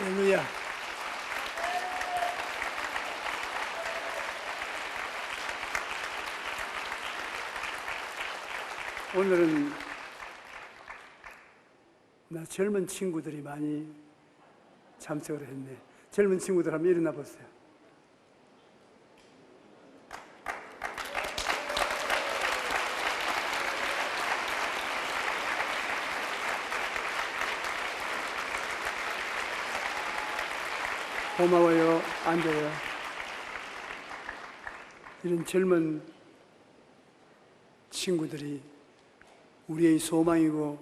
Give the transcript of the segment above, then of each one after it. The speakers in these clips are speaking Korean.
할렐루야. 오늘은 젊은 친구들이 많이 참석을 했네. 젊은 친구들 한번 일어나 보세요. 고마워요. 앉아요. 이런 젊은 친구들이 우리의 소망이고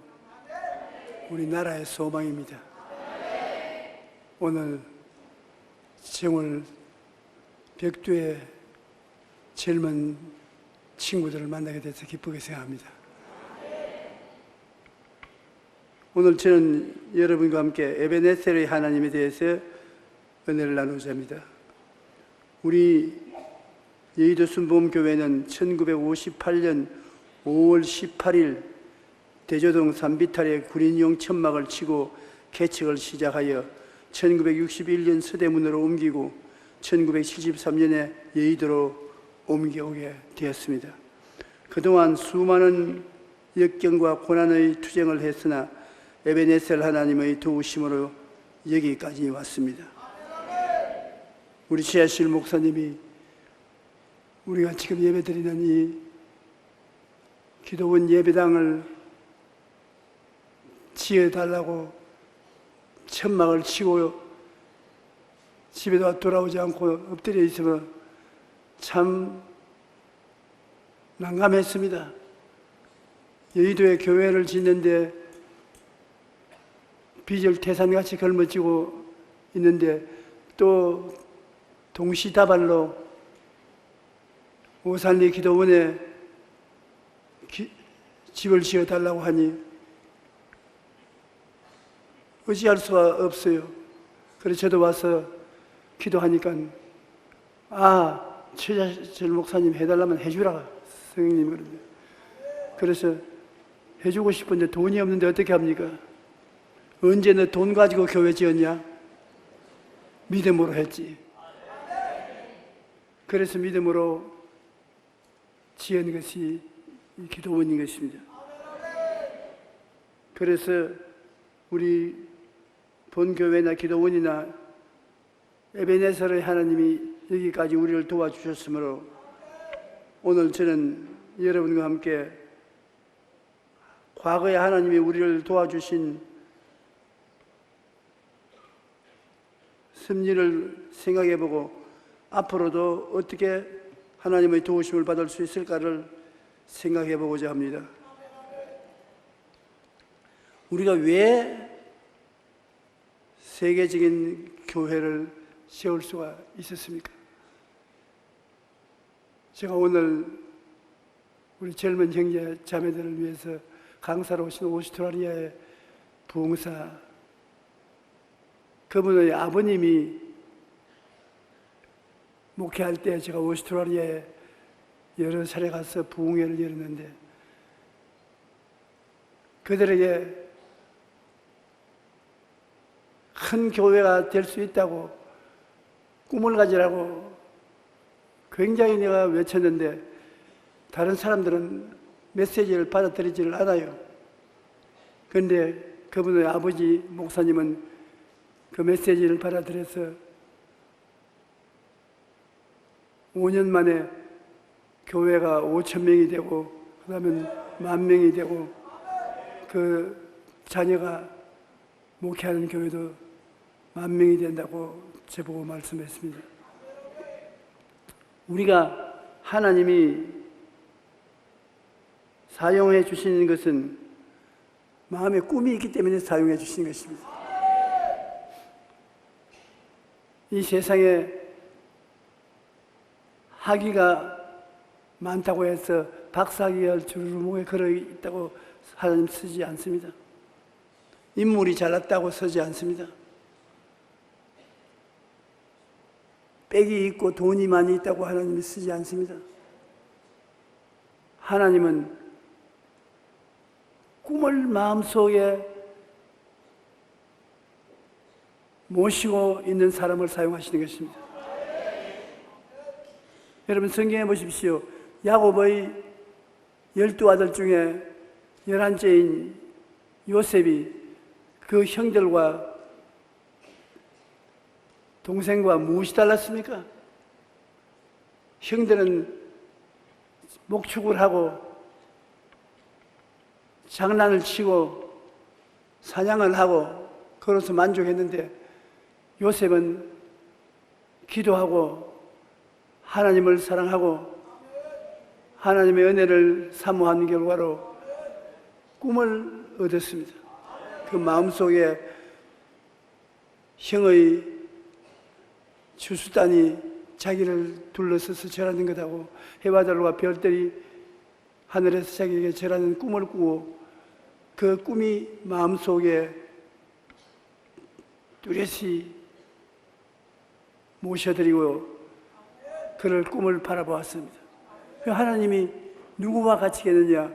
우리나라의 소망입니다. 오늘 정월 벽두의 젊은 친구들을 만나게 돼서 기쁘게 생각합니다. 오늘 저는 여러분과 함께 에베네셀의 하나님에 대해서 은혜를 나누고자 합니다. 우리 여의도 순복음교회는 1958년 5월 18일 대조동 산비탈에 군인용 천막을 치고 개척을 시작하여 1961년 서대문으로 옮기고 1973년에 여의도로 옮겨오게 되었습니다. 그동안 수많은 역경과 고난의 투쟁을 했으나 에베네셀 하나님의 도우심으로 여기까지 왔습니다. 우리 최하실 목사님이 우리가 지금 예배드리는 이 기도원 예배당을 지어달라고 천막을 치고 집에도 돌아오지 않고 엎드려 있으면 참 난감했습니다. 여의도에 교회를 짓는데 빚을 태산같이 걸머쥐고 있는데 또 동시다발로 오산리 기도원에 집을 지어달라고 하니 어찌할 수가 없어요. 그래서 저도 와서 기도하니까 최자철 목사님 해달라면 해주라 성령님 그러는데, 그래서 해주고 싶은데 돈이 없는데 어떻게 합니까? 언제 너 돈 가지고 교회 지었냐? 믿음으로 했지. 그래서 믿음으로 지은 것이 이 기도원인 것입니다. 그래서 우리 본교회나 기도원이나 에베네셀의 하나님이 여기까지 우리를 도와주셨으므로 오늘 저는 여러분과 함께 과거에 하나님이 우리를 도와주신 섭리를 생각해보고 앞으로도 어떻게 하나님의 도우심을 받을 수 있을까를 생각해보고자 합니다. 우리가 왜 세계적인 교회를 세울 수가 있었습니까? 제가 오늘 우리 젊은 형제 자매들을 위해서 강사로 오신 오스트라리아의 부흥사, 그분의 아버님이 목회할 때 제가 오스트라리아에 여러 차례 가서 부흥회를 열었는데 그들에게 큰 교회가 될 수 있다고 꿈을 가지라고 굉장히 내가 외쳤는데 다른 사람들은 메시지를 받아들이지를 않아요. 그런데 그분의 아버지 목사님은 그 메시지를 받아들여서 5년 만에 교회가 5,000명이 되고 그 다음에 10,000명이 되고 그 자녀가 목회하는 교회도 10,000명이 된다고 저보고 말씀했습니다. 우리가 하나님이 사용해 주시는 것은 마음에 꿈이 있기 때문에 사용해 주시는 것입니다. 이 세상에 학위가 많다고 해서 박사학위가 주르르 목에 걸어 있다고 하나님 쓰지 않습니다. 인물이 잘났다고 쓰지 않습니다. 빽이 있고 돈이 많이 있다고 하나님이 쓰지 않습니다. 하나님은 꿈을 마음속에 모시고 있는 사람을 사용하시는 것입니다. 여러분 성경에 보십시오. 야곱의 12아들 중에 11째인 요셉이 그 형들과 동생과 무엇이 달랐습니까? 형들은 목축을 하고 장난을 치고 사냥을 하고 걸어서 만족했는데 요셉은 기도하고 하나님을 사랑하고 하나님의 은혜를 사모하는 결과로 꿈을 얻었습니다. 그 마음속에 형의 추수단이 자기를 둘러서서 절하는 것하고 해바들과 별들이 하늘에서 자기에게 절하는 꿈을 꾸고 그 꿈이 마음속에 뚜렷이 모셔드리고 그를 꿈을 바라보았습니다. 하나님이 누구와 같이 계느냐?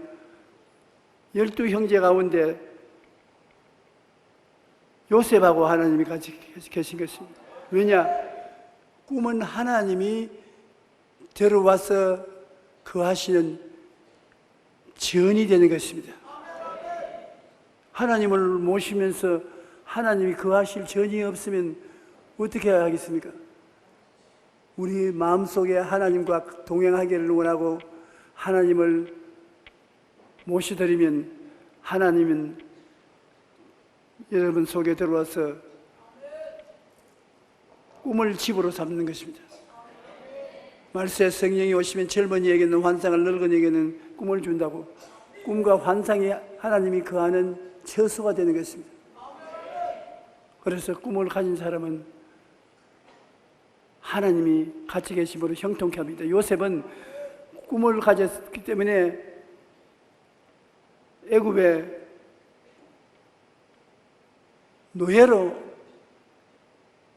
12형제 가운데 요셉하고 하나님이 같이 계신 것입니다. 왜냐? 꿈은 하나님이 들어와서 거하시는 전이 되는 것입니다. 하나님을 모시면서 하나님이 거하실 전이 없으면 어떻게 하겠습니까? 우리 마음속에 하나님과 동행하기를 원하고 하나님을 모셔드리면 하나님은 여러분 속에 들어와서 꿈을 집으로 삼는 것입니다. 말세 성령이 오시면 젊은이에게는 환상을, 늙은이에게는 꿈을 준다고. 꿈과 환상이 하나님이 거하는 처소가 되는 것입니다. 그래서 꿈을 가진 사람은 하나님이 같이 계심으로 형통케 합니다. 요셉은 꿈을 가졌기 때문에 애굽의 노예로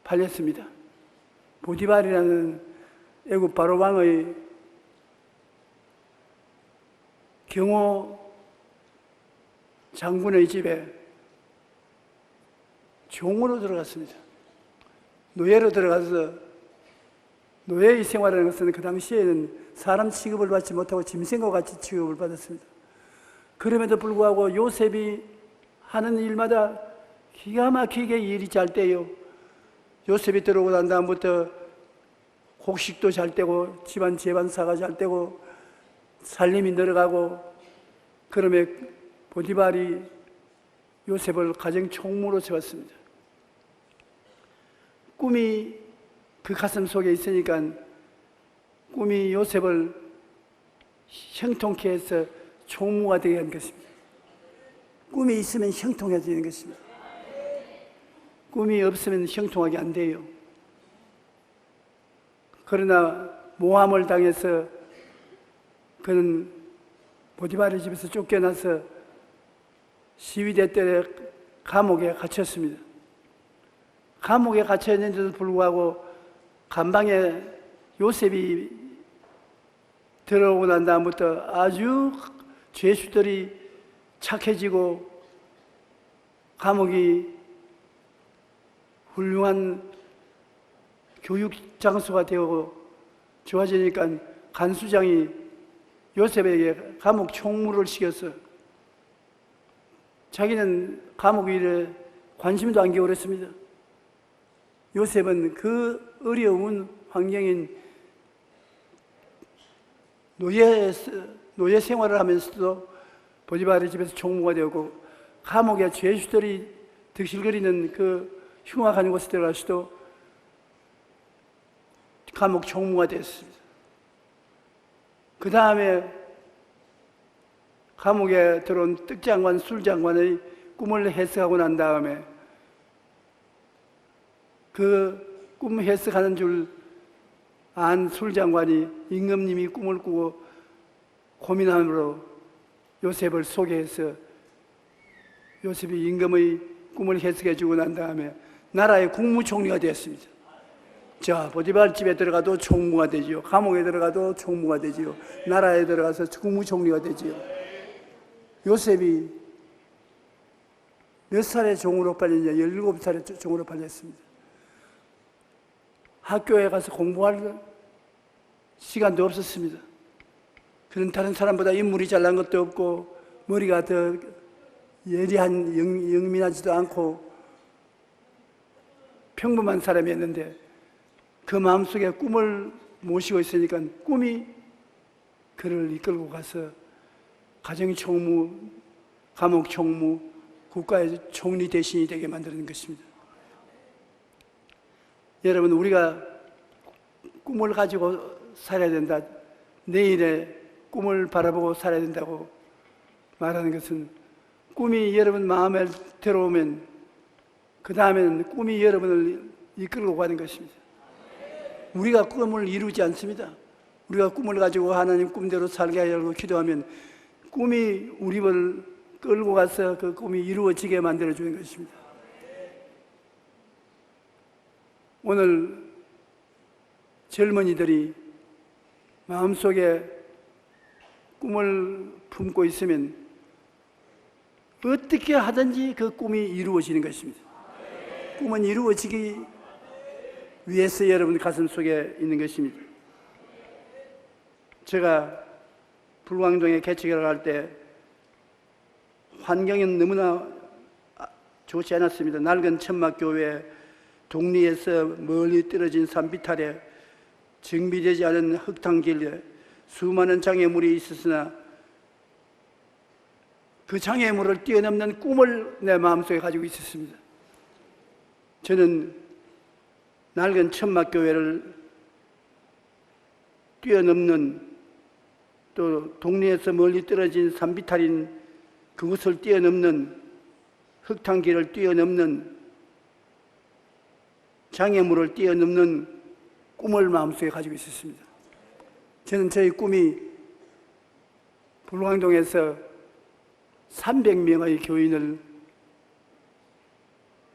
팔렸습니다. 보디발이라는 애굽 바로 왕의 경호 장군의 집에 종으로 들어갔습니다. 노예로 들어가서 노예의 생활이라는 것은 그 당시에는 사람 취급을 받지 못하고 짐승과 같이 취급을 받았습니다. 그럼에도 불구하고 요셉이 하는 일마다 기가 막히게 일이 잘 돼요. 요셉이 들어오고 난 다음부터 곡식도 잘 되고 집안 재반사가 잘 되고 살림이 늘어가고, 그러면 보디발이 요셉을 가정 총무로 세웠습니다. 꿈이 그 가슴 속에 있으니까 꿈이 요셉을 형통케 해서 총무가 되게 한 것입니다. 꿈이 있으면 형통해지는 것입니다. 꿈이 없으면 형통하게 안 돼요. 그러나 모함을 당해서 그는 보디발의 집에서 쫓겨나서 시위대 때 감옥에 갇혔습니다. 감옥에 갇혀 있는데도 불구하고 감방에 요셉이 들어오고 난 다음부터 아주 죄수들이 착해지고 감옥이 훌륭한 교육 장소가 되고 좋아지니까 간수장이 요셉에게 감옥 총무를 시켜서 자기는 감옥 일에 관심도 안 기울였습니다. 요셉은 그 어려운 환경인 노예 생활을 하면서도 보디발의 집에서 총무가 되었고, 감옥에 죄수들이 득실거리는 그 흉악한 곳에 들어가서도 감옥 총무가 되었습니다. 그 다음에 감옥에 들어온 떡장관, 술장관의 꿈을 해석하고 난 다음에 그 꿈 해석하는 줄 안 술장관이 임금님이 꿈을 꾸고 고민함으로 요셉을 소개해서 요셉이 임금의 꿈을 해석해 주고 난 다음에 나라의 국무총리가 되었습니다. 자, 보디발 집에 들어가도 총무가 되지요. 감옥에 들어가도 총무가 되지요. 나라에 들어가서 국무총리가 되지요. 요셉이 몇 살에 종으로 팔렸냐? 17살에 종으로 팔렸습니다. 학교에 가서 공부할 시간도 없었습니다. 그는 다른 사람보다 인물이 잘난 것도 없고 머리가 더 예리한 영민하지도 않고 평범한 사람이었는데 그 마음속에 꿈을 모시고 있으니까 꿈이 그를 이끌고 가서 가정총무, 감옥총무, 국가의 총리 대신이 되게 만드는 것입니다. 여러분, 우리가 꿈을 가지고 살아야 된다, 내일의 꿈을 바라보고 살아야 된다고 말하는 것은 꿈이 여러분 마음에 들어오면 그 다음에는 꿈이 여러분을 이끌고 가는 것입니다. 우리가 꿈을 이루지 않습니다. 우리가 꿈을 가지고 하나님 꿈대로 살게 하려고 기도하면 꿈이 우리를 끌고 가서 그 꿈이 이루어지게 만들어주는 것입니다. 오늘 젊은이들이 마음속에 꿈을 품고 있으면 어떻게 하든지 그 꿈이 이루어지는 것입니다. 꿈은 이루어지기 위해서 여러분 가슴 속에 있는 것입니다. 제가 불광동에 개척을 할 때 환경은 너무나 좋지 않았습니다. 낡은 천막교회, 동리에서 멀리 떨어진 산비탈에 정비되지 않은 흙탕길에 수많은 장애물이 있었으나 그 장애물을 뛰어넘는 꿈을 내 마음속에 가지고 있었습니다. 저는 낡은 천막교회를 뛰어넘는, 또 동네에서 멀리 떨어진 산비탈인 그곳을 뛰어넘는, 흙탕길을 뛰어넘는, 장애물을 뛰어넘는 꿈을 마음속에 가지고 있었습니다. 저는 저희 꿈이 불광동에서 300명의 교인을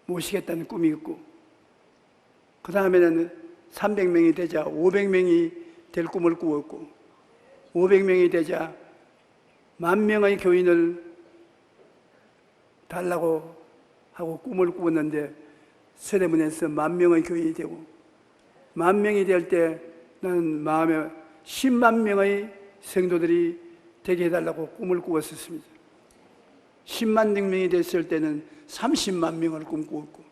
모시겠다는 꿈이 있고, 그 다음에는 300명이 되자 500명이 될 꿈을 꾸었고, 500명이 되자 10,000명의 교인을 달라고 하고 꿈을 꾸었는데 서대문에서 10,000명의 교인이 되고, 10,000명이 될 때 나는 마음에 10만 명의 성도들이 되게 해달라고 꿈을 꾸었었습니다. 10만 명이 됐을 때는 30만 명을 꿈꾸었고,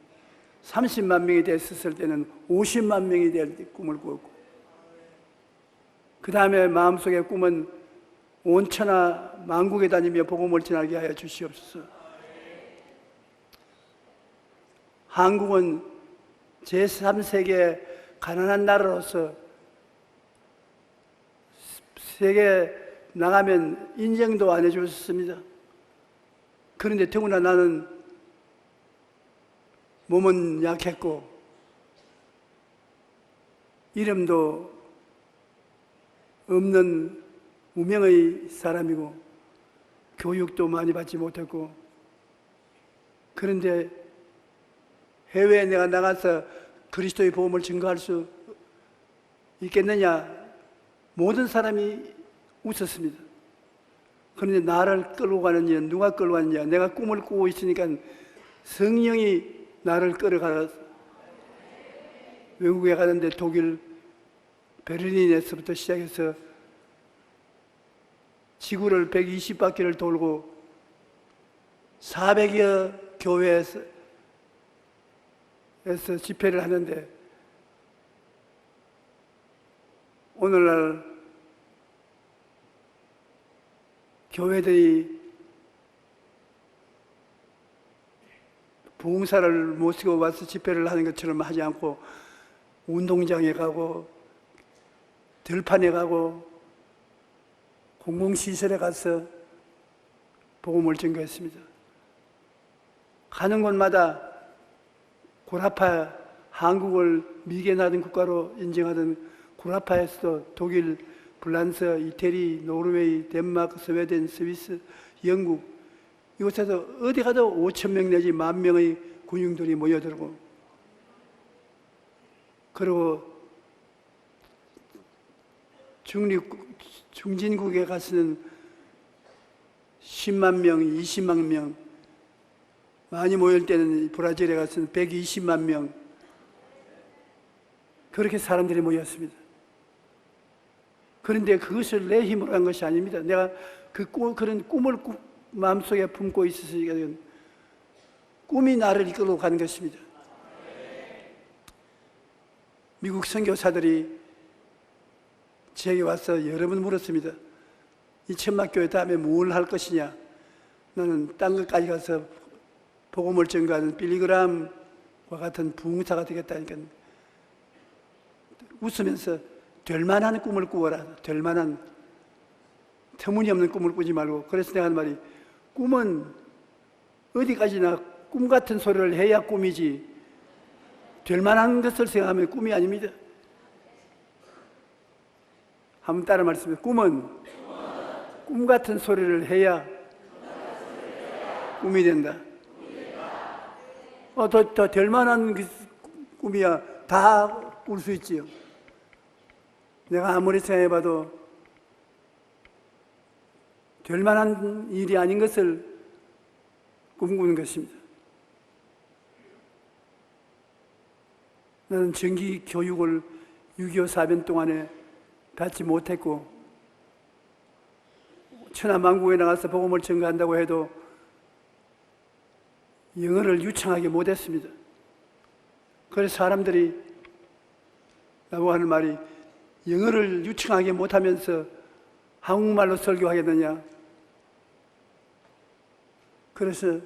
30만 명이 됐을 때는 50만 명이 될 꿈을 꾸었고, 그 다음에 마음속의 꿈은 온 천하 만국에 다니며 복음을 전하게 하여 주시옵소서. 한국은 제3세계 가난한 나라로서 세계 나가면 인정도 안 해줬습니다. 그런데 더구나 나는 몸은 약했고 이름도 없는 무명의 사람이고 교육도 많이 받지 못했고, 그런데 해외에 내가 나가서 그리스도의 복음을 증거할 수 있겠느냐, 모든 사람이 웃었습니다. 그런데 나를 끌고 가느냐, 누가 끌고 가느냐, 내가 꿈을 꾸고 있으니까 성령이 나를 끌어가서 외국에 가는데 독일 베를린에서부터 시작해서 지구를 120바퀴를 돌고 400여 교회에서 집회를 하는데, 오늘날 교회들이 부흥사를 모시고 와서 집회를 하는 것처럼 하지 않고 운동장에 가고 들판에 가고 공공시설에 가서 복음을 전거했습니다. 가는 곳마다 구라파, 한국을 미개나던 국가로 인정하던 구라파에서도 독일, 프랑스, 이태리, 노르웨이, 덴마크, 스웨덴, 스위스, 영국, 이곳에서 어디 가도 5,000명 내지 10,000명의 군용들이 모여들고, 그리고 중진국에 가서는 10만 명, 20만 명, 많이 모일 때는 브라질에 가서는 120만 명, 그렇게 사람들이 모였습니다. 그런데 그것을 내 힘으로 한 것이 아닙니다. 내가 그런 꿈을 마음속에 품고 있었으니까 꿈이 나를 이끌고 가는 것입니다. 미국 선교사들이 제게 와서 여러 번 물었습니다. 이 천막교회 다음에 뭘 할 것이냐? 나는 딴 것까지 가서 복음을 전가하는 빌리그람과 같은 부흥사가 되겠다니까 웃으면서 될 만한 꿈을 꾸어라. 될 만한 터무니없는 꿈을 꾸지 말고. 그래서 내가 하는 말이 꿈은 어디까지나 꿈 같은 소리를 해야 꿈이지 될 만한 것을 생각하면 꿈이 아닙니다. 한번 따라 말씀해. 꿈은 꿈 같은 소리를 해야 꿈이 된다. 더 될 만한 꿈이야 다 꿀 수 있지요. 내가 아무리 생각해봐도 될 만한 일이 아닌 것을 꿈꾸는 것입니다. 나는 정기 교육을 6.25 사변 동안에 받지 못했고 천하만국에 나가서 복음을 전가한다고 해도 영어를 유창하게 못했습니다. 그래서 사람들이 나보고 하는 말이 영어를 유창하게 못하면서 한국말로 설교하겠느냐. 그래서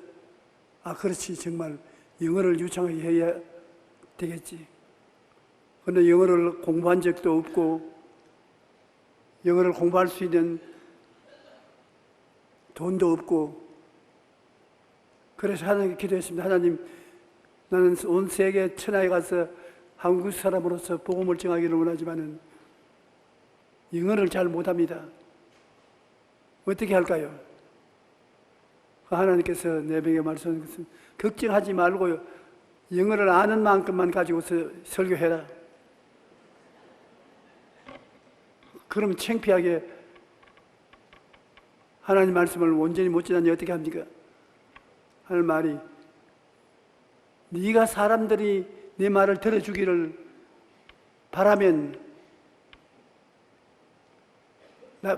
그렇지 정말 영어를 유창하게 해야 되겠지. 그런데 영어를 공부한 적도 없고 영어를 공부할 수 있는 돈도 없고 그래서 하나님께 기도했습니다. 하나님, 나는 온 세계 천하에 가서 한국 사람으로서 복음을 전하기를 원하지만은 영어를 잘 못합니다. 어떻게 할까요? 하나님께서 내게 말씀하신 것은 걱정하지 말고요. 영어를 아는 만큼만 가지고서 설교해라. 그러면 창피하게 하나님 말씀을 온전히 못 전하니 어떻게 합니까? 하는 말이 네가 사람들이 네 말을 들어주기를 바라면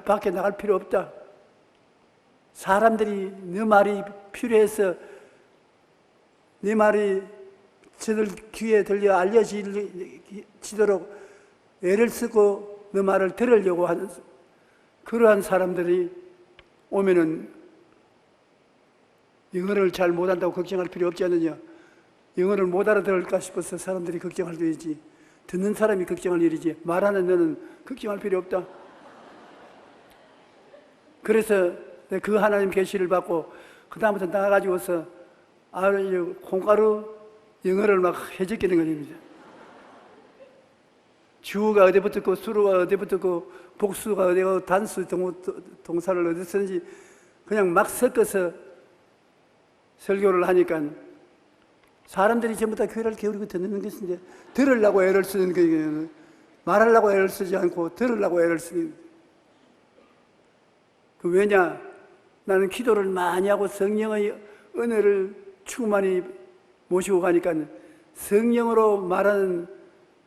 밖에 나갈 필요 없다. 사람들이 네 말이 필요해서 네 말이 저들 귀에 들려 알려지도록 애를 쓰고 네 말을 들으려고 하는 그러한 사람들이 오면은 영어를 잘 못한다고 걱정할 필요 없지 않느냐. 영어를 못 알아들을까 싶어서 사람들이 걱정할 일이지 듣는 사람이 걱정할 일이지 말하는 너는 걱정할 필요 없다. 그래서 그 하나님 계시를 받고 그 다음부터 나가가지고서 콩가루 영어를 막 해적기는 것입니다. 주어가 어디 붙었고 수로가 어디 붙었고 복수가 어디고 단수 동사를 어디 쓰는지 그냥 막 섞어서 설교를 하니까 사람들이 전부 다 귀를 기울이고 듣는 것인데 들으려고 애를 쓰는 거예요. 말하려고 애를 쓰지 않고 들으려고 애를 쓰는. 왜냐? 나는 기도를 많이 하고 성령의 은혜를 충만히 모시고 가니까 성령으로 말하는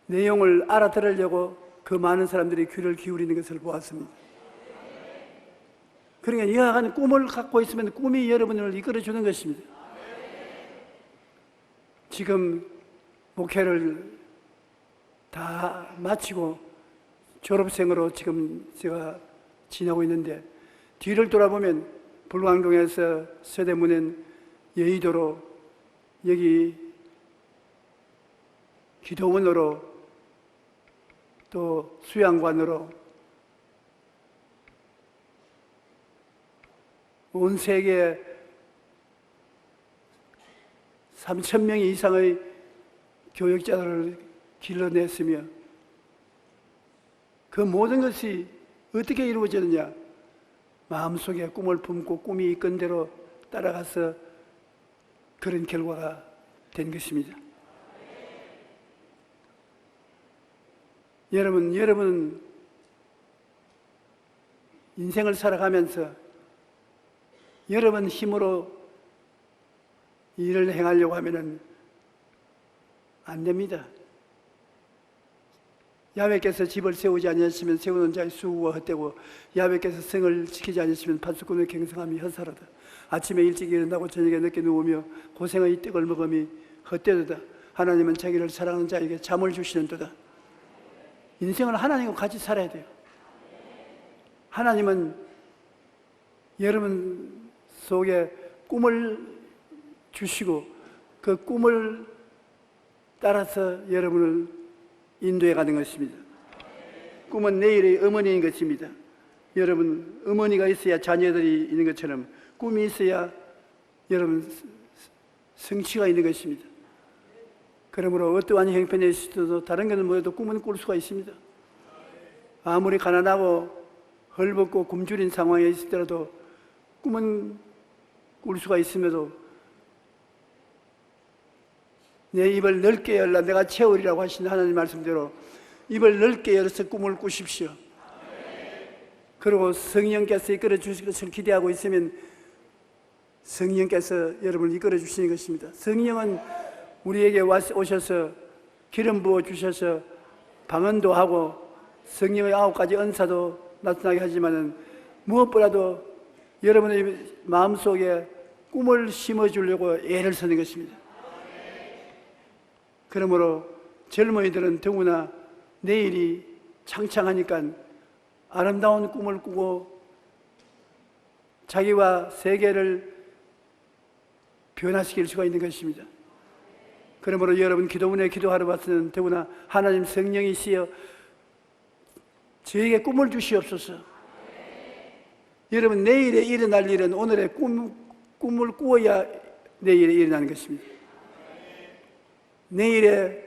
내용을 알아들으려고 그 많은 사람들이 귀를 기울이는 것을 보았습니다. 그러니까 이와 같은 꿈을 갖고 있으면 꿈이 여러분을 이끌어주는 것입니다. 지금 목회를 다 마치고 졸업생으로 지금 제가 지나고 있는데 뒤를 돌아보면 불광동에서 서대문엔 여의도로 여기 기도원으로 또 수양관으로 온 세계 3,000명 이상의 교역자들을 길러냈으며 그 모든 것이 어떻게 이루어졌느냐? 마음속에 꿈을 품고 꿈이 이끈 대로 따라가서 그런 결과가 된 것입니다. 여러분 인생을 살아가면서 여러분 힘으로 일을 행하려고 하면은 안 됩니다. 야훼께서 집을 세우지 아니하시면 세우는 자의 수고가 헛되고 야훼께서 성을 지키지 아니하시면 파수꾼의 경성함이 헛살하다. 아침에 일찍 일어나고 저녁에 늦게 누우며 고생의 떡을 먹음이 헛되도다. 하나님은 자기를 사랑하는 자에게 잠을 주시는도다. 인생을 하나님과 같이 살아야 돼요. 하나님은 여러분 속에 꿈을 주시고 그 꿈을 따라서 여러분을 인도해 가는 것입니다. 꿈은 내일의 어머니인 것입니다. 여러분, 어머니가 있어야 자녀들이 있는 것처럼 꿈이 있어야 여러분 성취가 있는 것입니다. 그러므로 어떠한 형편에 있어도 다른 것은 뭐래도 꿈은 꿀 수가 있습니다. 아무리 가난하고 헐벗고 굶주린 상황에 있을때라도 꿈은 꿀 수가 있음에도 내 입을 넓게 열라 내가 채우리라고 하신 하나님 말씀대로 입을 넓게 열어서 꿈을 꾸십시오. 그리고 성령께서 이끌어 주실 것을 기대하고 있으면 성령께서 여러분을 이끌어 주시는 것입니다. 성령은 우리에게 오셔서 기름 부어 주셔서 방언도 하고 성령의 9가지 은사도 나타나게 하지만은 무엇보다도 여러분의 마음속에 꿈을 심어주려고 애를 쓰는 것입니다. 그러므로 젊은이들은 더구나 내일이 창창하니까 아름다운 꿈을 꾸고 자기와 세계를 변화시킬 수가 있는 것입니다. 그러므로 여러분 기도문에 기도하러 왔으면 더구나 하나님 성령이시여 저에게 꿈을 주시옵소서. 여러분 내일에 일어날 일은 오늘의 꿈을 꾸어야 내일에 일어나는 것입니다. 내일에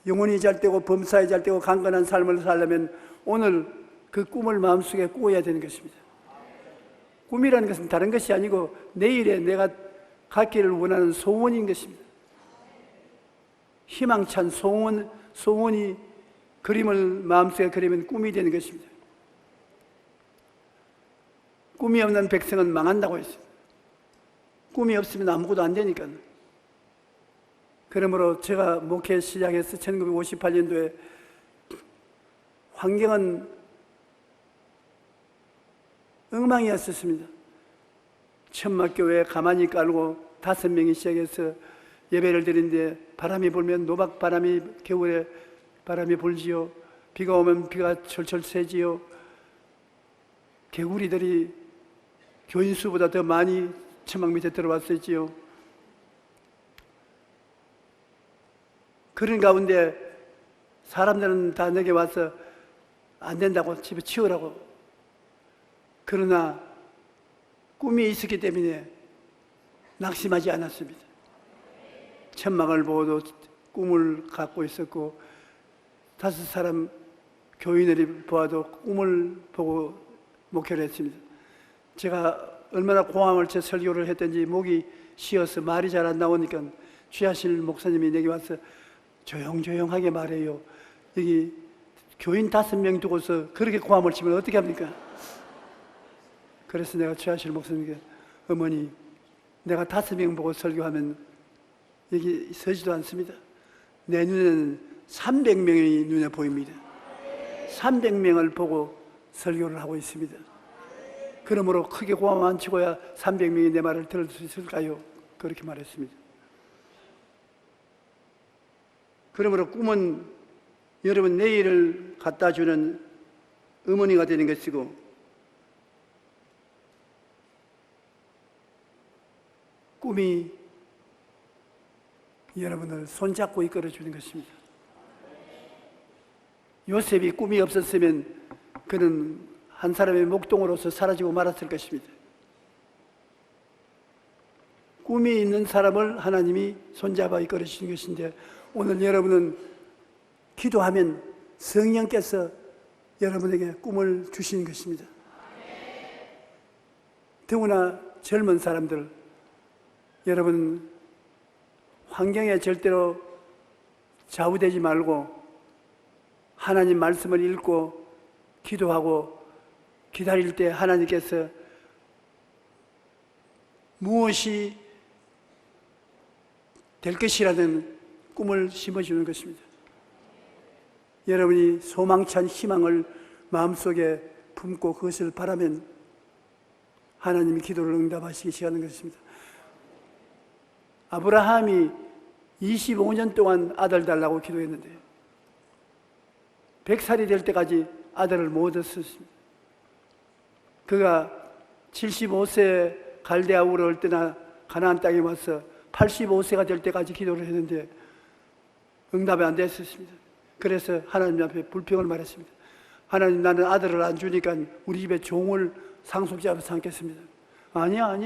영혼이 잘 되고 범사에 잘 되고 강건한 삶을 살려면 오늘 그 꿈을 마음속에 꾸어야 되는 것입니다. 꿈이라는 것은 다른 것이 아니고 내일에 내가 갖기를 원하는 소원인 것입니다. 희망찬 소원이 그림을 마음속에 그리면 꿈이 되는 것입니다. 꿈이 없는 백성은 망한다고 했습니다. 꿈이 없으면 아무것도 안 되니까. 그러므로 제가 목회 시작해서 1958년도에 환경은 엉망이었습니다. 천막교회 가만히 깔고 5명이 시작해서 예배를 드리는데 바람이 불면 노박 바람이 겨울에 바람이 불지요. 비가 오면 비가 철철 새지요. 개구리들이 교인 수보다 더 많이 천막 밑에 들어왔었지요. 그런 가운데 사람들은 다 내게 와서 안 된다고 집에 치우라고. 그러나 꿈이 있었기 때문에 낙심하지 않았습니다. 천막을 보고도 꿈을 갖고 있었고 5사람 교인들이 보아도 꿈을 보고 목회를 했습니다. 제가 얼마나 공함을 채 설교를 했던지 목이 쉬어서 말이 잘 안 나오니까 취하실 목사님이 내게 와서 조용조용하게 말해요. 여기 교인 5명 두고서 그렇게 고함을 치면 어떻게 합니까? 그래서 내가 취하실 목사님께 어머니 내가 5명 보고 설교하면 여기 서지도 않습니다. 내 눈에는 300명이 눈에 보입니다. 300명을 보고 설교를 하고 있습니다. 그러므로 크게 고함 안 치고야 300명이 내 말을 들을 수 있을까요? 그렇게 말했습니다. 그러므로 꿈은 여러분 내일을 갖다 주는 어머니가 되는 것이고 꿈이 여러분을 손잡고 이끌어 주는 것입니다. 요셉이 꿈이 없었으면 그는 한 사람의 목동으로서 사라지고 말았을 것입니다. 꿈이 있는 사람을 하나님이 손잡아 이끌어 주시는 것인데 오늘 여러분은 기도하면 성령께서 여러분에게 꿈을 주시는 것입니다. 더구나 젊은 사람들, 여러분 환경에 절대로 좌우되지 말고 하나님 말씀을 읽고 기도하고 기다릴 때 하나님께서 무엇이 될 것이라는 꿈을 심어주는 것입니다. 여러분이 소망찬 희망을 마음속에 품고 그것을 바라면 하나님이 기도를 응답하시기 시작하는 것입니다. 아브라함이 25년 동안 아들 달라고 기도했는데 100살이 될 때까지 아들을 못 얻었습니다. 그가 75세 갈대아 우르 올 때나 가나안 땅에 와서 85세가 될 때까지 기도를 했는데 응답이 안 됐었습니다. 그래서 하나님 앞에 불평을 말했습니다. 하나님, 나는 아들을 안 주니까 우리 집에 종을 상속자로 삼겠습니다. 아니야.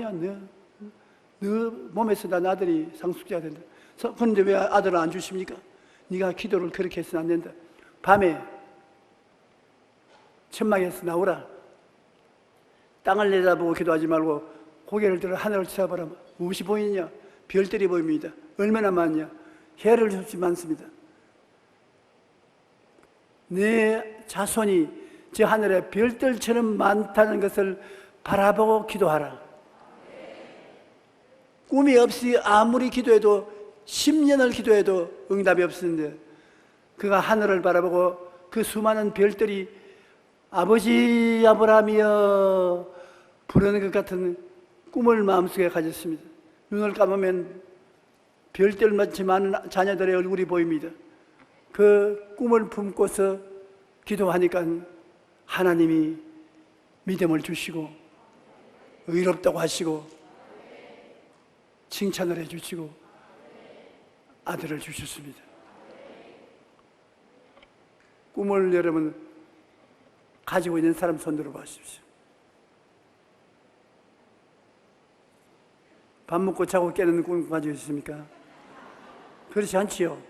너 몸에서 난 아들이 상속자가 된다. 그런데 왜 아들을 안 주십니까? 네가 기도를 그렇게 해서는 안 된다. 밤에 천막에서 나오라. 땅을 내다보고 기도하지 말고 고개를 들어 하늘을 쳐다보라. 무엇이 보이냐? 별들이 보입니다. 얼마나 많냐? 해를 줍지 많습니다. 내 자손이 저 하늘에 별들처럼 많다는 것을 바라보고 기도하라. 꿈이 없이 아무리 기도해도 10년을 기도해도 응답이 없었는데 그가 하늘을 바라보고 그 수많은 별들이 아버지 아브라함이여 부르는 것 같은 꿈을 마음속에 가졌습니다. 눈을 감으면 별들만치 많은 자녀들의 얼굴이 보입니다. 그 꿈을 품고서 기도하니까 하나님이 믿음을 주시고 의롭다고 하시고 칭찬을 해주시고 아들을 주셨습니다. 꿈을 여러분 가지고 있는 사람 손 들어 보십시오. 밥 먹고 자고 깨는 꿈 가지고 있습니까? 그렇지 않지요.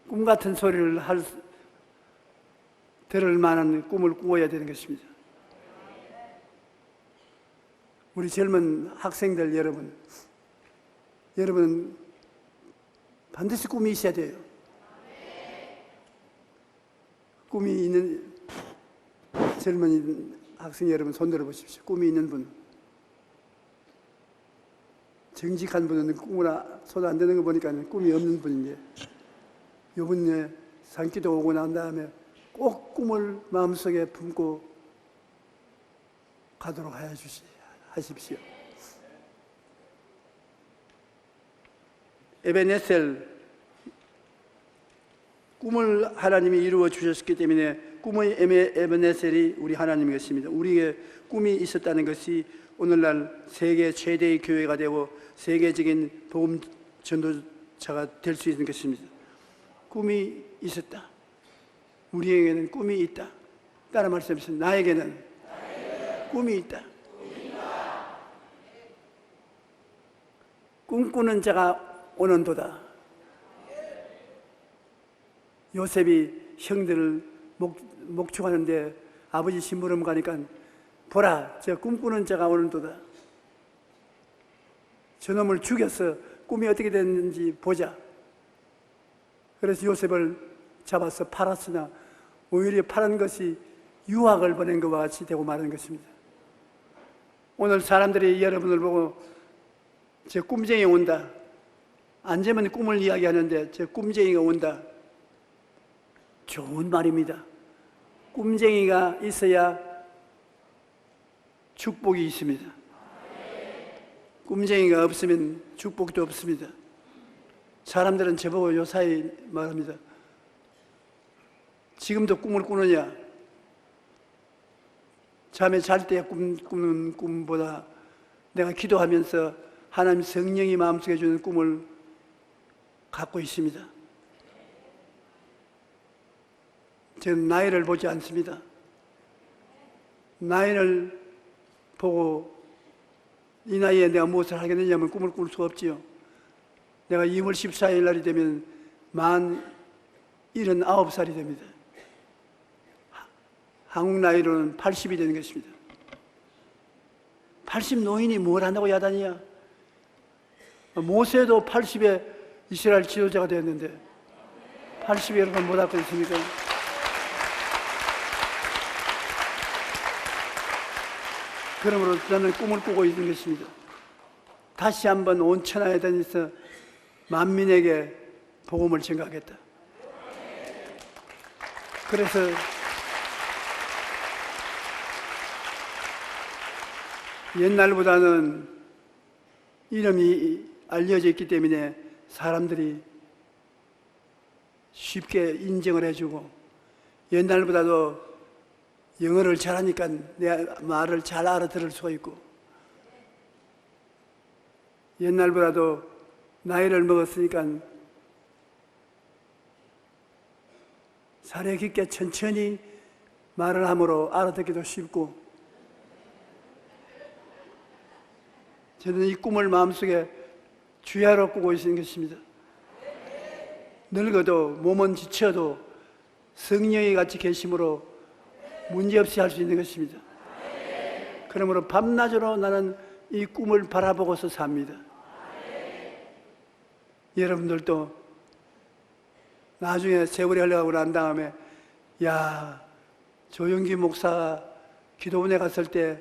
꿈 같은 소리를 들을 만한 꿈을 꾸어야 되는 것입니다. 우리 젊은 학생들 여러분은 반드시 꿈이 있어야 돼요. 꿈이 있는 젊은 학생 여러분 손 들어 보십시오. 꿈이 있는 분, 정직한 분은 꿈을 손 안 대는 거 보니까 꿈이 없는 분인데 요번에 산기도 오고 난 다음에 꼭 꿈을 마음속에 품고 가도록 하십시오. 에베네셀, 꿈을 하나님이 이루어 주셨기 때문에 꿈의 에베네셀이 우리 하나님의 것입니다. 우리에게 꿈이 있었다는 것이 오늘날 세계 최대의 교회가 되고 세계적인 복음 전도자가 될 수 있는 것입니다. 꿈이 있었다. 우리에게는 꿈이 있다. 따라 말씀하세요. 나에게는 꿈이 있다. 꿈꾸는 자가 오는도다. 요셉이 형들을 목축하는데 아버지 심부름 가니까 보라, 저 꿈꾸는 자가 오는도다. 저놈을 죽여서 꿈이 어떻게 됐는지 보자. 그래서 요셉을 잡아서 팔았으나 오히려 팔은 것이 유학을 보낸 것과 같이 되고 마는 것입니다. 오늘 사람들이 여러분을 보고 저 꿈쟁이 온다. 안 되면 꿈을 이야기하는데 저 꿈쟁이가 온다. 좋은 말입니다. 꿈쟁이가 있어야 축복이 있습니다. 꿈쟁이가 없으면 축복도 없습니다. 사람들은 저보고 요사이 말합니다. 지금도 꿈을 꾸느냐? 잠에 잘 때 꾸는 꿈보다 내가 기도하면서 하나님 성령이 마음속에 주는 꿈을 갖고 있습니다. 저는 나이를 보지 않습니다. 나이를 보고 이 나이에 내가 무엇을 하겠느냐면 꿈을 꿀 수가 없지요. 내가 2월 14일 날이 되면 만 79살이 됩니다. 한국 나이로는 80이 되는 것입니다. 80 노인이 뭘 한다고 야단이야? 모세도 80에 이스라엘 지도자가 되었는데 80에 여러분 못 하고 있습니까? 그러므로 저는 꿈을 꾸고 있는 것입니다. 다시 한번 온 천하에 다니면서 만민에게 복음을 전가하겠다. 그래서 옛날보다는 이름이 알려져 있기 때문에 사람들이 쉽게 인정을 해주고, 옛날보다도 영어를 잘하니까 내 말을 잘 알아들을 수가 있고, 옛날보다도 나이를 먹었으니까 사려 깊게 천천히 말을 함으로 알아듣기도 쉽고, 저는 이 꿈을 마음속에 주야로 꾸고 있는 것입니다. 늙어도 몸은 지쳐도 성령이 같이 계심으로 문제없이 할 수 있는 것입니다. 그러므로 밤낮으로 나는 이 꿈을 바라보고서 삽니다. 여러분들도 나중에 세월이 흘러가고 난 다음에, 야, 조영기 목사가 기도원에 갔을 때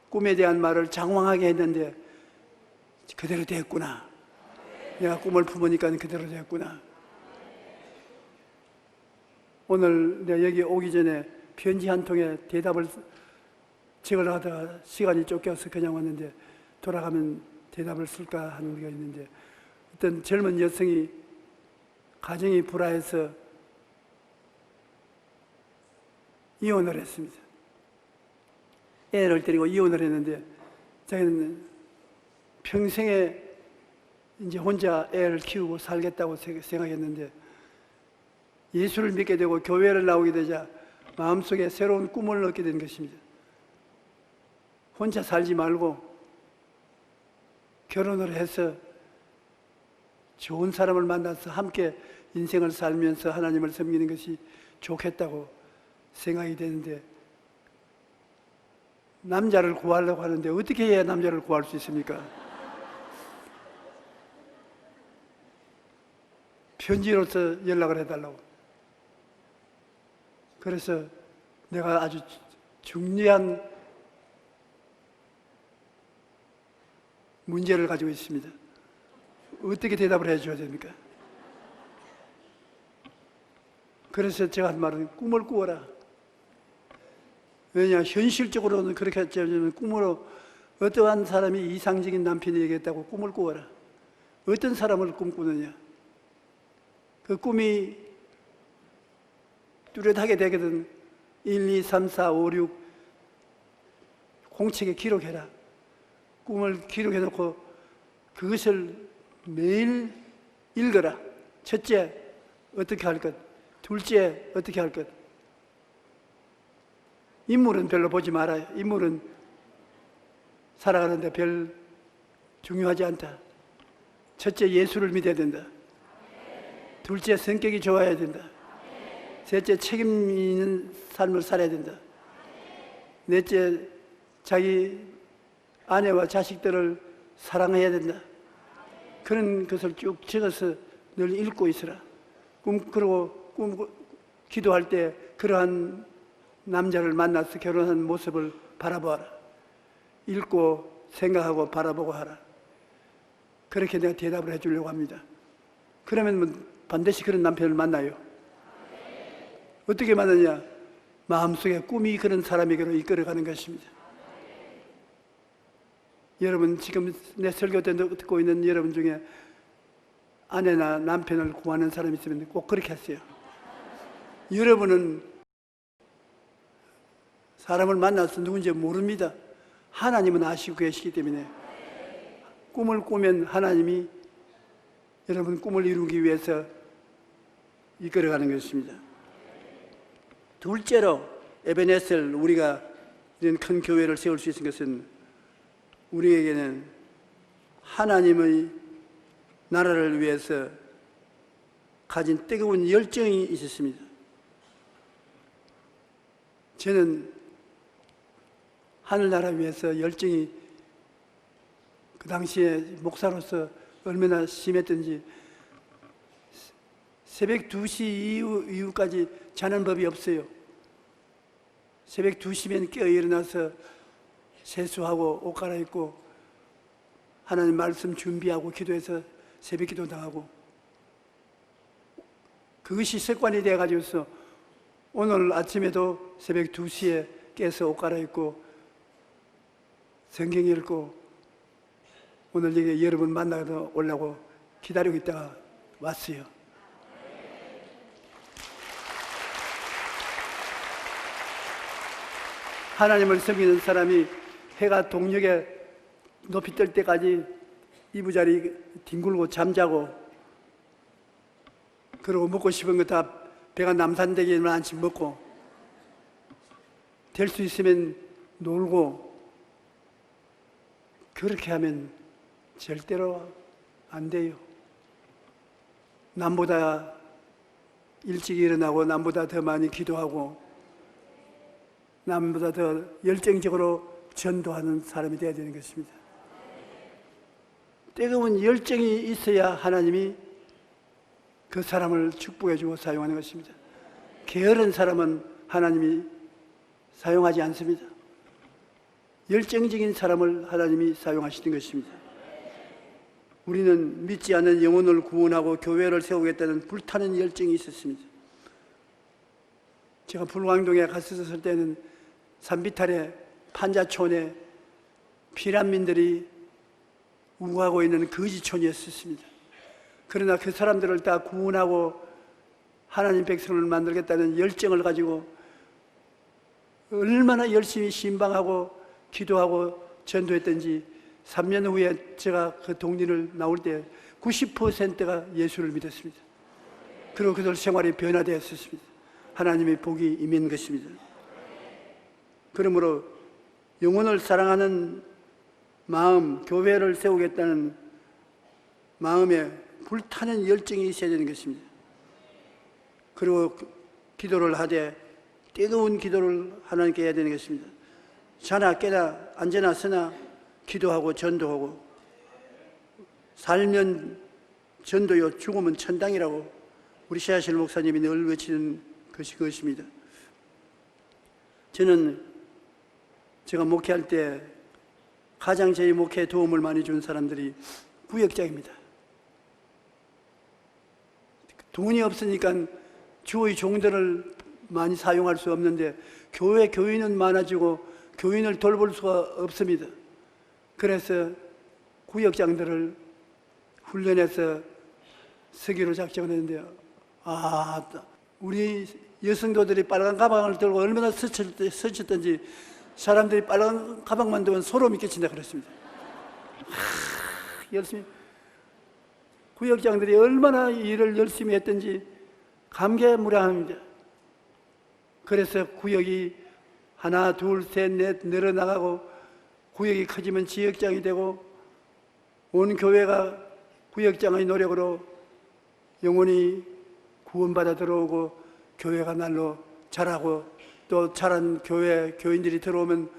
꿈에 대한 말을 장황하게 했는데 그대로 됐구나. 내가 꿈을 품으니까 그대로 됐구나. 오늘 내가 여기 오기 전에 편지 한 통에 대답을 적으려 하다가 시간이 쫓겨서 그냥 왔는데, 돌아가면 대답을 쓸까 하는 게 있는데, 어떤 젊은 여성이 가정이 불화해서 이혼을 했습니다. 애를 데리고 이혼을 했는데, 자기는 평생에 이제 혼자 애를 키우고 살겠다고 생각했는데, 예수를 믿게 되고 교회를 나오게 되자 마음속에 새로운 꿈을 얻게 된 것입니다. 혼자 살지 말고 결혼을 해서 좋은 사람을 만나서 함께 인생을 살면서 하나님을 섬기는 것이 좋겠다고 생각이 되는데, 남자를 구하려고 하는데 어떻게 해야 남자를 구할 수 있습니까? 편지로서 연락을 해달라고. 그래서 내가 아주 중요한 문제를 가지고 있습니다. 어떻게 대답을 해줘야 됩니까? 그래서 제가 한 말은 꿈을 꾸어라. 왜냐, 현실적으로는 그렇게 하자면 꿈으로 어떠한 사람이 이상적인 남편이 얘기했다고 꿈을 꾸어라. 어떤 사람을 꿈꾸느냐. 그 꿈이 뚜렷하게 되거든 1, 2, 3, 4, 5, 6 공책에 기록해라. 꿈을 기록해놓고 그것을 매일 읽어라. 첫째, 어떻게 할 것. 둘째, 어떻게 할 것. 인물은 별로 보지 말아요. 인물은 살아가는데 별 중요하지 않다. 첫째, 예수를 믿어야 된다. 둘째, 성격이 좋아야 된다. 셋째, 책임 있는 삶을 살아야 된다. 넷째, 자기 아내와 자식들을 사랑해야 된다. 그런 것을 쭉 적어서 늘 읽고 있으라. 그리고 기도할 때 그러한 남자를 만나서 결혼한 모습을 바라보아라. 읽고 생각하고 바라보고 하라. 그렇게 내가 대답을 해주려고 합니다. 그러면 반드시 그런 남편을 만나요. 어떻게 만나냐? 마음속에 꿈이 그런 사람에게로 이끌어가는 것입니다. 여러분, 지금 내 설교 때 듣고 있는 여러분 중에 아내나 남편을 구하는 사람이 있으면 꼭 그렇게 하세요. 여러분은 사람을 만나서 누군지 모릅니다. 하나님은 아시고 계시기 때문에 꿈을 꾸면 하나님이 여러분 꿈을 이루기 위해서 이끌어가는 것입니다. 둘째로 에베네셀, 우리가 이런 큰 교회를 세울 수 있는 것은 우리에게는 하나님의 나라를 위해서 가진 뜨거운 열정이 있었습니다. 저는 하늘나라 위해서 열정이 그 당시에 목사로서 얼마나 심했던지, 새벽 2시 이후까지 자는 법이 없어요. 새벽 2시면 깨어 일어나서 세수하고 옷 갈아입고 하나님 말씀 준비하고 기도해서 새벽 기도 나가고, 그것이 습관이 되어가지고서 오늘 아침에도 새벽 2시에 깨서 옷 갈아입고 성경 읽고 오늘 여기 여러분 만나러 오려고 기다리고 있다가 왔어요. 하나님을 섬기는 사람이 해가 동력에 높이 뜰 때까지 이부자리 뒹굴고 잠자고, 그리고 먹고 싶은 거 다 배가 남산되기만 한씩 먹고, 될 수 있으면 놀고, 그렇게 하면 절대로 안 돼요. 남보다 일찍 일어나고, 남보다 더 많이 기도하고, 남보다 더 열정적으로 전도하는 사람이 되어야 되는 것입니다. 뜨거운 열정이 있어야 하나님이 그 사람을 축복해 주고 사용하는 것입니다. 게으른 사람은 하나님이 사용하지 않습니다. 열정적인 사람을 하나님이 사용하시는 것입니다. 우리는 믿지 않는 영혼을 구원하고 교회를 세우겠다는 불타는 열정이 있었습니다. 제가 불광동에 갔었을 때는 산비탈에 판자촌에 피난민들이 우거하고 있는 거지촌이었습니다. 그러나 그 사람들을 다 구원하고 하나님 백성을 만들겠다는 열정을 가지고 얼마나 열심히 신방하고 기도하고 전도했던지 3년 후에 제가 그 동리를 나올 때 90%가 예수를 믿었습니다. 그리고 그들 생활이 변화되었습니다. 하나님의 복이 임한 것입니다. 그러므로 영혼을 사랑하는 마음, 교회를 세우겠다는 마음에 불타는 열정이 있어야 되는 것입니다. 그리고 기도를 하되 뜨거운 기도를 하나님께 해야 되는 것입니다. 자나 깨나 앉으나 서나 기도하고 전도하고, 살면 전도요 죽으면 천당이라고 우리 샤실 목사님이 늘 외치는 것이 그것입니다. 저는 제가 목회할 때 가장 제 목회에 도움을 많이 준 사람들이 구역장입니다. 돈이 없으니까 주의 종들을 많이 사용할 수 없는데 교인은 많아지고 교인을 돌볼 수가 없습니다. 그래서 구역장들을 훈련해서 서기로 작정을 했는데요. 우리 여성도들이 빨간 가방을 들고 얼마나 스쳤던지 사람들이 빨간 가방만 들면 소름이 끼친다 그랬습니다. 열심히 구역장들이 얼마나 일을 열심히 했던지 감개무량합니다. 그래서 구역이 하나, 둘, 셋, 넷 늘어나가고, 구역이 커지면 지역장이 되고, 온 교회가 구역장의 노력으로 영혼이 구원받아 들어오고, 교회가 날로 자라고, 또 자란 교인들이 들어오면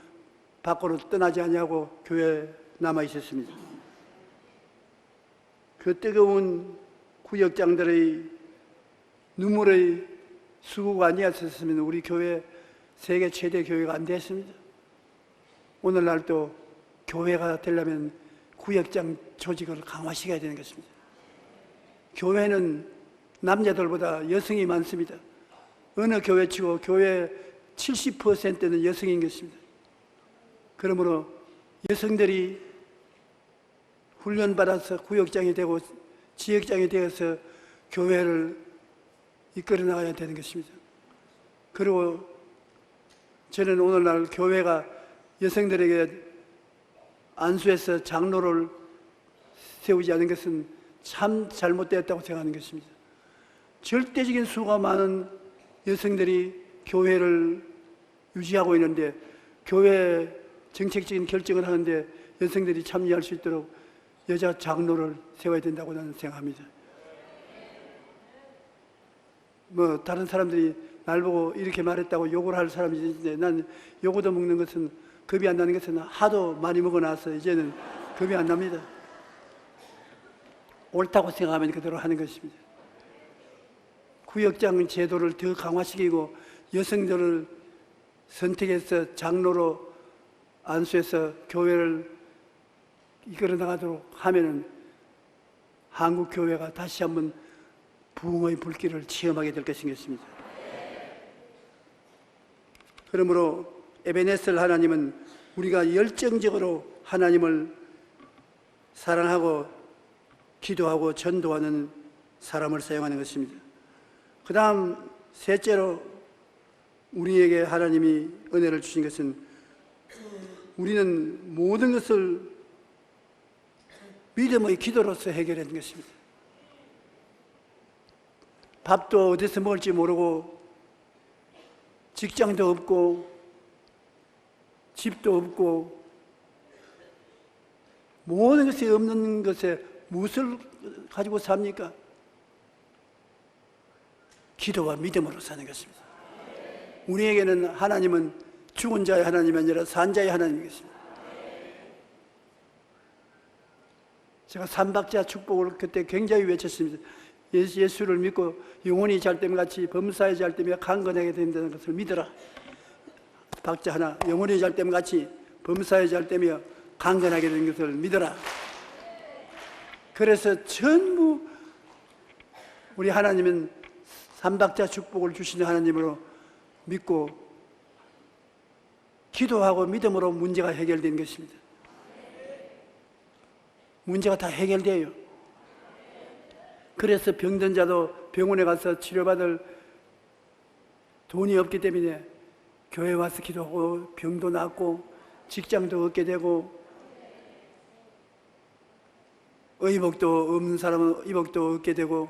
밖으로 떠나지 아니하고 교회에 남아 있었습니다. 그 뜨거운 구역장들의 눈물의 수고가 아니었으면 우리 교회 세계 최대 교회가 안 됐습니다. 오늘날도 교회가 되려면 구역장 조직을 강화시켜야 되는 것입니다. 교회는 남자들보다 여성이 많습니다. 어느 교회치고 교회 70%는 여성인 것입니다. 그러므로 여성들이 훈련받아서 구역장이 되고 지역장이 되어서 교회를 이끌어 나가야 되는 것입니다. 그리고 저는 오늘날 교회가 여성들에게 안수해서 장로를 세우지 않은 것은 참 잘못되었다고 생각하는 것입니다. 절대적인 수가 많은 여성들이 교회를 유지하고 있는데, 교회 정책적인 결정을 하는데 여성들이 참여할 수 있도록 여자 장로를 세워야 된다고 나는 생각합니다. 다른 사람들이 날 보고 이렇게 말했다고 욕을 할 사람이 있는데, 난 욕 얻어먹는 것은, 겁이 안 나는 것은 하도 많이 먹어놔서 이제는 겁이 안 납니다. 옳다고 생각하면 그대로 하는 것입니다. 구역장 제도를 더 강화시키고 여성들을 선택해서 장로로 안수해서 교회를 이끌어 나가도록 하면은 한국 교회가 다시 한번 부흥의 불길을 체험하게 될 것인 것입니다. 그러므로 에베네셀 하나님은 우리가 열정적으로 하나님을 사랑하고 기도하고 전도하는 사람을 사용하는 것입니다. 그 다음 셋째로 우리에게 하나님이 은혜를 주신 것은 우리는 모든 것을 믿음의 기도로서 해결하는 것입니다. 밥도 어디서 먹을지 모르고 직장도 없고 집도 없고 모든 것이 없는 것에 무엇을 가지고 삽니까? 기도와 믿음으로 사는 것입니다. 우리에게는 하나님은 죽은 자의 하나님이 아니라 산 자의 하나님이겠습니다. 제가 삼박자 축복을 그때 굉장히 외쳤습니다. 예수를 믿고 영혼이 잘 때면 같이 범사에 잘 때면 강건하게 된다는 것을 믿어라. 박자 하나, 영혼이 잘 때면 같이 범사에 잘 때면 강건하게 된 것을 믿어라. 그래서 전부 우리 하나님은 삼박자 축복을 주시는 하나님으로 믿고 기도하고 믿음으로 문제가 해결된 것입니다. 문제가 다 해결돼요. 그래서 병든 자도 병원에 가서 치료받을 돈이 없기 때문에 교회 와서 기도하고 병도 낫고 직장도 얻게 되고 의복도 없는 사람은 의복도 얻게 되고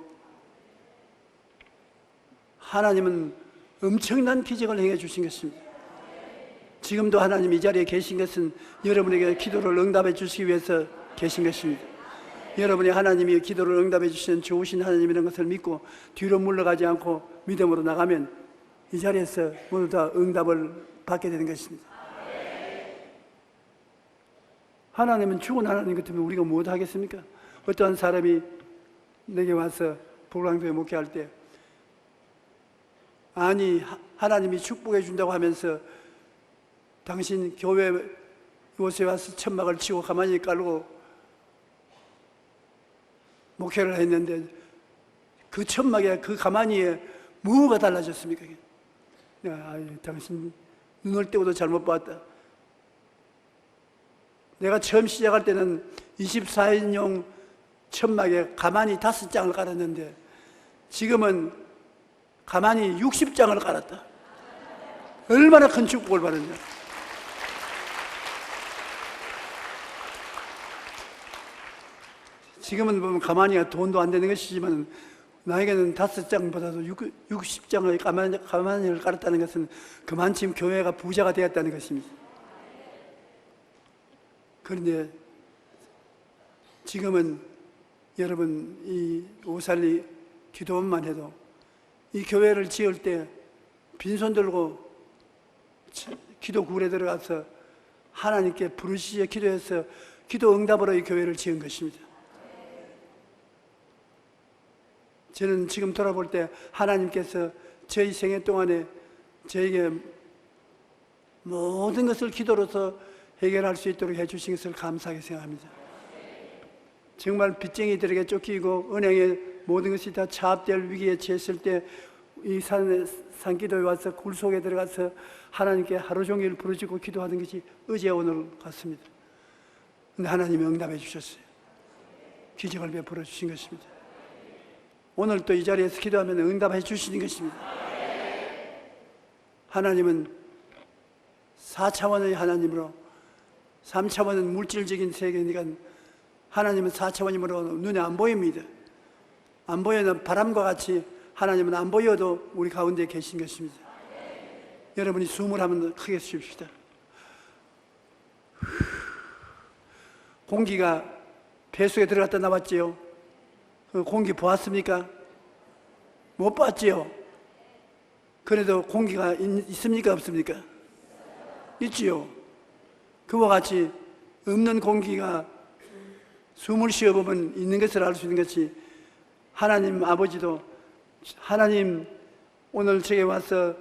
하나님은 엄청난 기적을 행해 주신 것입니다. 지금도 하나님 이 자리에 계신 것은 여러분에게 기도를 응답해 주시기 위해서 계신 것입니다. 여러분이 하나님이 기도를 응답해 주시는 좋으신 하나님이라는 것을 믿고 뒤로 물러가지 않고 믿음으로 나가면 이 자리에서 모두 다 응답을 받게 되는 것입니다. 하나님은 죽은 하나님 같으면 우리가 무엇 하겠습니까? 어떠한 사람이 내게 와서 복랑교회 목회할 때 아니 하나님이 축복해 준다고 하면서 당신 교회 이곳에 와서 천막을 치고 가만히 깔고 목회를 했는데 그 천막에 그 가만히에 뭐가 달라졌습니까? 당신 눈을 떼고도 잘못 봤다. 내가 처음 시작할 때는 24인용 천막에 가만히 5장을 깔았는데 지금은 가만히 60장을 깔았다. 얼마나 큰 축복을 받았냐. 지금은 보면 가만히가 돈도 안 되는 것이지만 나에게는 5장보다도 60장의 가만히를 깔았다는 것은 그만큼 교회가 부자가 되었다는 것입니다. 그런데 지금은 여러분 이 오살리 기도원만 해도 이 교회를 지을 때 빈손 들고 기도 굴에 들어가서 하나님께 부르시어 기도해서 기도 응답으로 이 교회를 지은 것입니다. 저는 지금 돌아볼 때 하나님께서 저희 생애 동안에 저에게 모든 것을 기도로서 해결할 수 있도록 해주신 것을 감사하게 생각합니다. 정말 빚쟁이들에게 쫓기고 은행에 모든 것이 다 차압될 위기에 처했을 때 이 산기도에 와서 굴 속에 들어가서 하나님께 하루 종일 부르짖고 기도하는 것이 어제 오늘 같습니다. 근데 하나님이 응답해 주셨어요. 기적을 베풀어 주신 것입니다. 오늘 또 이 자리에서 기도하면 응답해 주시는 것입니다. 하나님은 4차원의 하나님으로 3차원은 물질적인 세계니까 하나님은 4차원이므로 눈에 안 보입니다. 안 보이는 바람과 같이 하나님은 안 보여도 우리 가운데 계신 것입니다. 여러분이 숨을 한번 크게 쉬읍시다. 공기가 배 속에 들어갔다 나왔지요. 그 공기 보았습니까? 못 봤지요. 그래도 공기가 있습니까? 없습니까? 있지요. 그와 같이 없는 공기가 숨을 쉬어보면 있는 것을 알 수 있는 것이 하나님 아버지도 하나님 오늘 제게 와서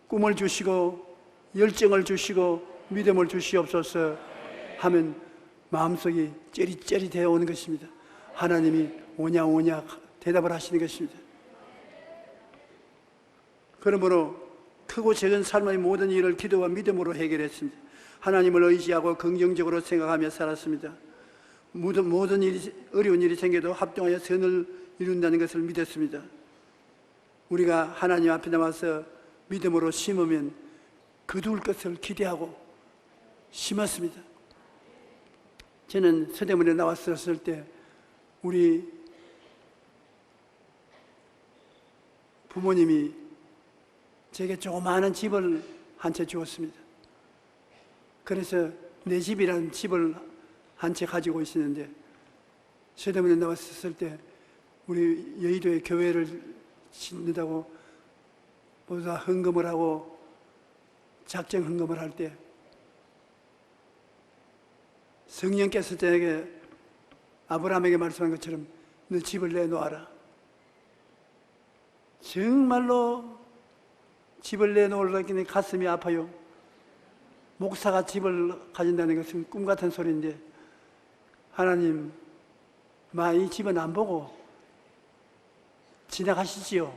꿈을 주시고 열정을 주시고 믿음을 주시옵소서 하면 마음속이 쩌릿쩌릿해 오는 것입니다. 하나님이 오냐 오냐 대답을 하시는 것입니다. 그러므로 크고 작은 삶의 모든 일을 기도와 믿음으로 해결했습니다. 하나님을 의지하고 긍정적으로 생각하며 살았습니다. 모든 일이, 어려운 일이 생겨도 합동하여 선을 이룬다는 것을 믿었습니다. 우리가 하나님 앞에 나와서 믿음으로 심으면 거둘 것을 기대하고 심었습니다. 저는 서대문에 나왔을 때 우리 부모님이 제게 조그마한 집을 한 채 주었습니다. 그래서 내 집이라는 집을 한 채 가지고 있었는데, 서대문에 나왔을 때 우리 여의도에 교회를 짓는다고 보다 헌금을 하고 작정 헌금을 할 때 성령께서 저에게 아브라함에게 말씀한 것처럼 너 집을 내놓아라. 정말로 집을 내놓으려니 가슴이 아파요. 목사가 집을 가진다는 것은 꿈 같은 소리인데, 하나님, 이 집은 안 보고 지나가시지요.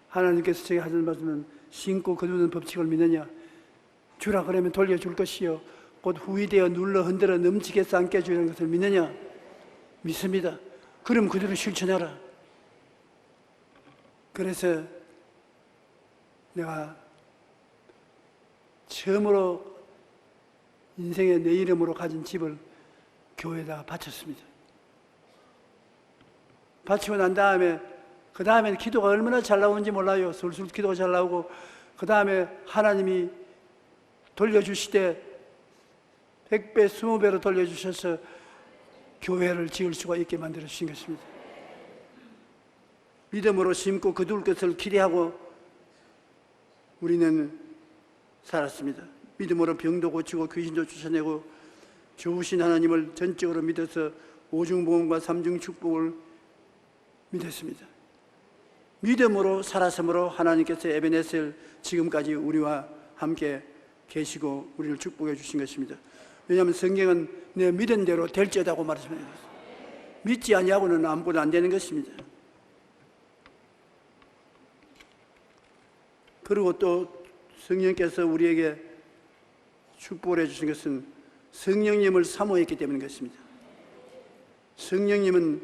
하나님께서 제게 하시는 말씀은 신고 거두는 법칙을 믿느냐? 주라 그러면 돌려줄 것이요 곧 후이되어 눌러 흔들어 넘치게 쌓게 주는 것을 믿느냐? 믿습니다. 그럼 그대로 실천하라. 그래서 내가 처음으로 인생에 내 이름으로 가진 집을 교회에다가 바쳤습니다. 바치고 난 다음에 그 다음에 기도가 얼마나 잘 나오는지 몰라요. 술술 기도가 잘 나오고, 그 다음에 하나님이 돌려주시되 100배, 20배로 돌려주셔서 교회를 지을 수가 있게 만들어 주신 것입니다. 믿음으로 심고 거둘 것을 기대하고 우리는 살았습니다. 믿음으로 병도 고치고 귀신도 쫓아내고 좋으신 하나님을 전적으로 믿어서 오중보험과 삼중축복을 믿었습니다. 믿음으로 살았으므로 하나님께서 에베네셀 지금까지 우리와 함께 계시고 우리를 축복해 주신 것입니다. 왜냐하면 성경은 내 믿은 대로 될지어다고 말씀합니다. 믿지 아니하고는 아무것도 안 되는 것입니다. 그리고 또 성령께서 우리에게 축복을 해주신 것은 성령님을 사모했기 때문인 것입니다. 성령님을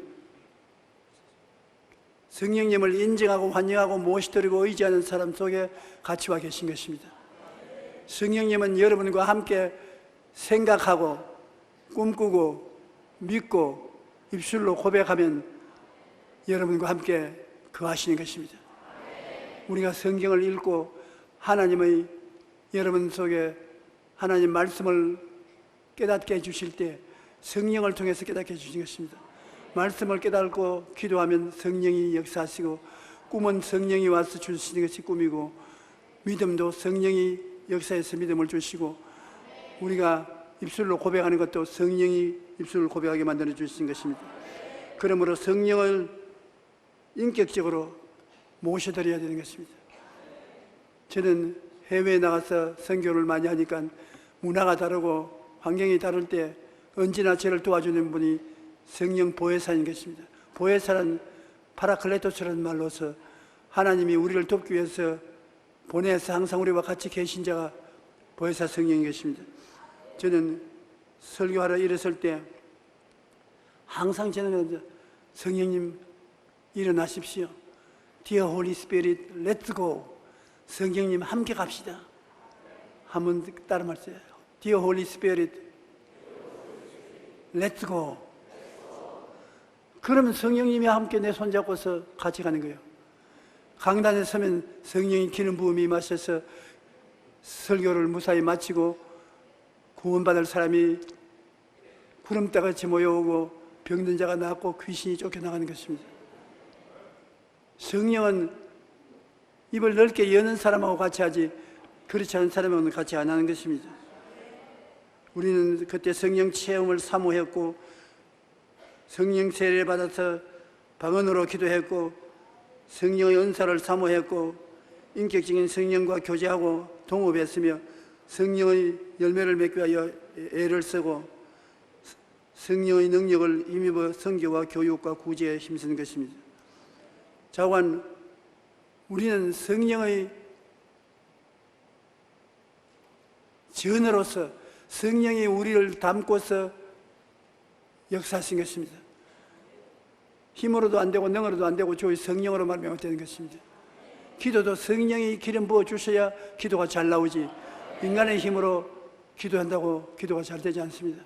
인정하고 환영하고 모시드리고 의지하는 사람 속에 같이 와 계신 것입니다. 성령님은 여러분과 함께 생각하고 꿈꾸고 믿고 입술로 고백하면 여러분과 함께 거하시는 것입니다. 우리가 성경을 읽고 하나님의 여러분 속에 하나님 말씀을 깨닫게 해주실 때 성령을 통해서 깨닫게 해주신 것입니다. 말씀을 깨닫고 기도하면 성령이 역사하시고, 꿈은 성령이 와서 주시는 것이 꿈이고, 믿음도 성령이 역사해서 믿음을 주시고, 우리가 입술로 고백하는 것도 성령이 입술을 고백하게 만들어 주신 것입니다. 그러므로 성령을 인격적으로 모셔드려야 되는 것입니다. 저는 해외에 나가서 선교를 많이 하니까 문화가 다르고 환경이 다를 때 언제나 저를 도와주는 분이 성령 보혜사인 것입니다. 보혜사는 파라클레토스라는 말로서 하나님이 우리를 돕기 위해서 보내서 항상 우리와 같이 계신 자가 보혜사 성령인 것입니다. 저는 설교하러 일어설 때 항상 저는 성령님 일어나십시오. Dear Holy Spirit, let's go. 성령님 함께 갑시다. 한번 따라 말씀해요. Dear Holy Spirit, let's go. 그러면 성령님이 함께 내 손잡고서 같이 가는 거예요. 강단에 서면 성령이 기름 부음이 임하셔서 설교를 무사히 마치고 구원받을 사람이 구름대같이 모여오고 병든 자가 낫고 귀신이 쫓겨나가는 것입니다. 성령은 입을 넓게 여는 사람하고 같이 하지 그렇지 않은 사람하고는 같이 안 하는 것입니다. 우리는 그때 성령 체험을 사모했고 성령 세례를 받아서 방언으로 기도했고 성령의 은사를 사모했고 인격적인 성령과 교제하고 동업했으며 성령의 열매를 맺기 위하여 애를 쓰고 성령의 능력을 힘입어 선교와 교육과 구제에 힘쓰는 것입니다. 자관 우리는 성령의 전으로서 성령이 우리를 담고서 역사하신 것입니다. 힘으로도 안 되고 능으로도 안 되고 주의 성령으로 말미암아 되는 것입니다. 기도도 성령이 기름 부어 주셔야 기도가 잘 나오지, 인간의 힘으로 기도한다고 기도가 잘 되지 않습니다.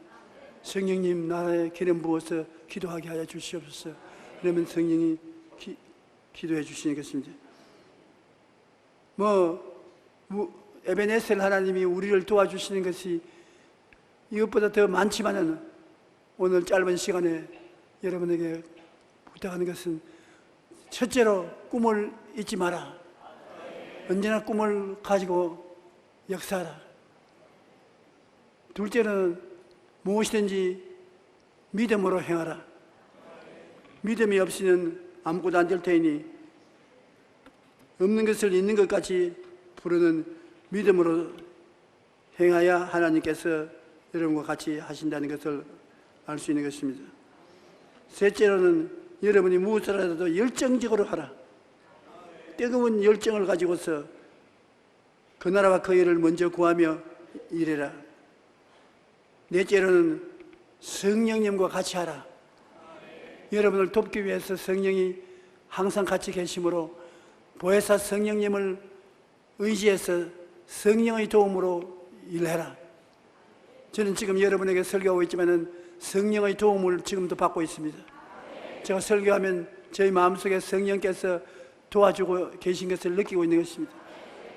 성령님 나의 기름 부어서 기도하게 하여 주시옵소서. 그러면 성령이 기도해 주시는 것입니다. 에베네셀 하나님이 우리를 도와주시는 것이 이것보다 더 많지만은 오늘 짧은 시간에 여러분에게 부탁하는 것은 첫째로 꿈을 잊지 마라. 언제나 꿈을 가지고 역사하라. 둘째는 무엇이든지 믿음으로 행하라. 믿음이 없이는 아무것도 안 될 테니 없는 것을 있는 것 같이 부르는 믿음으로 행하여 하나님께서 여러분과 같이 하신다는 것을 알 수 있는 것입니다. 셋째로는 여러분이 무엇을 하더라도 열정적으로 하라. 뜨거운 열정을 가지고서 그 나라와 그 일을 먼저 구하며 일해라. 넷째로는 성령님과 같이 하라. 여러분을 돕기 위해서 성령이 항상 같이 계심으로 보혜사 성령님을 의지해서 성령의 도움으로 일해라. 저는 지금 여러분에게 설교하고 있지만은 성령의 도움을 지금도 받고 있습니다. 제가 설교하면 저희 마음속에 성령께서 도와주고 계신 것을 느끼고 있는 것입니다.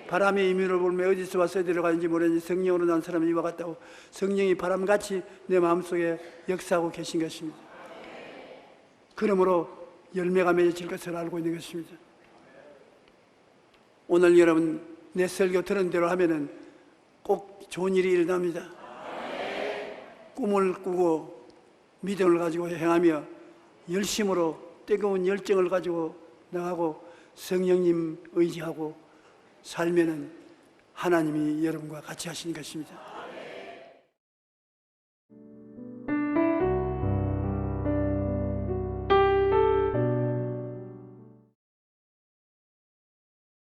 바람의 임의를 불며 어디서 와서 들어가는지 모르니 성령으로 난 사람이 이와 같다고 성령이 바람같이 내 마음속에 역사하고 계신 것입니다. 그러므로 열매가 맺어질 것을 알고 있는 것입니다. 오늘 여러분 내 설교 들은 대로 하면은 꼭 좋은 일이 일어납니다. 꿈을 꾸고 믿음을 가지고 행하며 열심으로 뜨거운 열정을 가지고 나가고 성령님 의지하고 살면은 하나님이 여러분과 같이 하시는 것입니다.